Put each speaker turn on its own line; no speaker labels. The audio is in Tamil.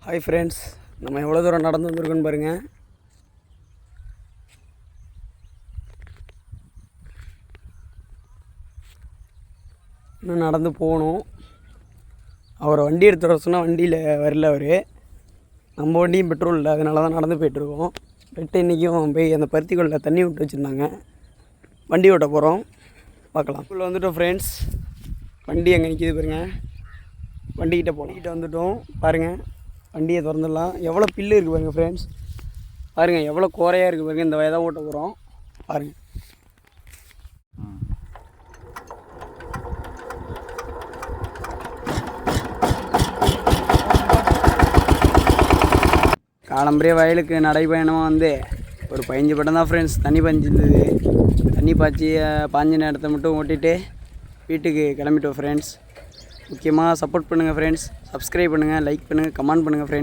ஹாய் ஃப்ரெண்ட்ஸ், நம்ம எவ்வளோ தூரம் நடந்து வந்திருக்கோன்னு பாருங்கள். இன்னும் நடந்து போகணும். அவரை வண்டி எடுத்து வர சொன்னால் வண்டியில் வரல அவர். நம்ம வண்டியும் பெட்ரோல் இல்லை, அதனால தான் நடந்து போய்ட்டுருக்கோம். போய்ட்டு இன்றைக்கும் போய் அந்த பருத்திக்குள்ள தண்ணி விட்டு வச்சுருந்தாங்க. வண்டி ஓட்ட போகிறோம், பார்க்கலாம். உள்ளே வந்துட்டோம் ஃப்ரெண்ட்ஸ். வண்டி எங்கே நிற்கிது பாருங்கள். வண்டிக்கிட்ட போகிட்ட வந்துட்டோம் பாருங்கள். வண்டியை திறந்துடலாம். எவ்வளோ பில்லு இருக்குது பாருங்கள் ஃப்ரெண்ட்ஸ். பாருங்கள் எவ்வளோ கோரையாக இருக்குது பாருங்கள். இந்த வயதாக ஓட்ட போகிறோம் பாருங்கள். காலம்பரிய வயலுக்கு நடைபயணமாக வந்து ஒரு 15 பட்டம் தான் ஃப்ரெண்ட்ஸ். தண்ணி பாய்ஞ்சிருந்தது. தண்ணி பாய்ஞ்சின இடத்த மட்டும் ஓட்டிகிட்டு வீட்டுக்கு கிளம்பிட்டோம் ஃப்ரெண்ட்ஸ். முக்கியமாக சப்போர்ட் பண்ணுங்கள் ஃப்ரெண்ட்ஸ். சப்ஸ்கிரைப் பண்ணுங்கள், லைக் பண்ணுங்கள், கமெண்ட் பண்ணுங்கள் ஃப்ரெண்ட்ஸ்.